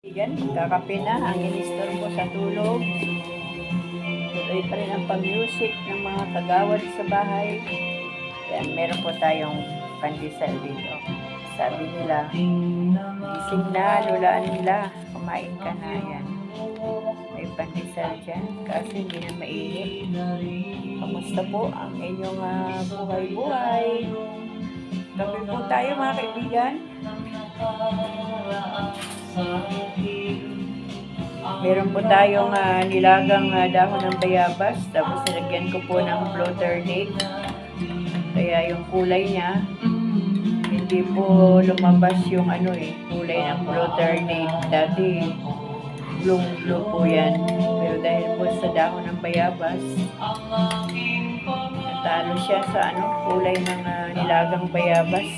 Yan, kakape na ang inistorbo sa tulog. Tuloy pa rin ang pag-music ng mga kagawad sa bahay. Yan, meron po tayong pandesal dito. Sabi nila, gising na, lulaan nila, kumain ka na. Yan, may pandesal dyan, kasi hindi na mainit. Kamusta po ang inyong buhay-buhay? Kape po tayo mga kaibigan. Meron po tayong nilagang dahon ng bayabas, tapos nilagyan ko po ng butternut. Kaya yung kulay niya, hindi po lumabas yung kulay ng butternut. Dati, blue po yan. Pero dahil po sa dahon ng bayabas, natalo siya sa kulay ng nilagang bayabas.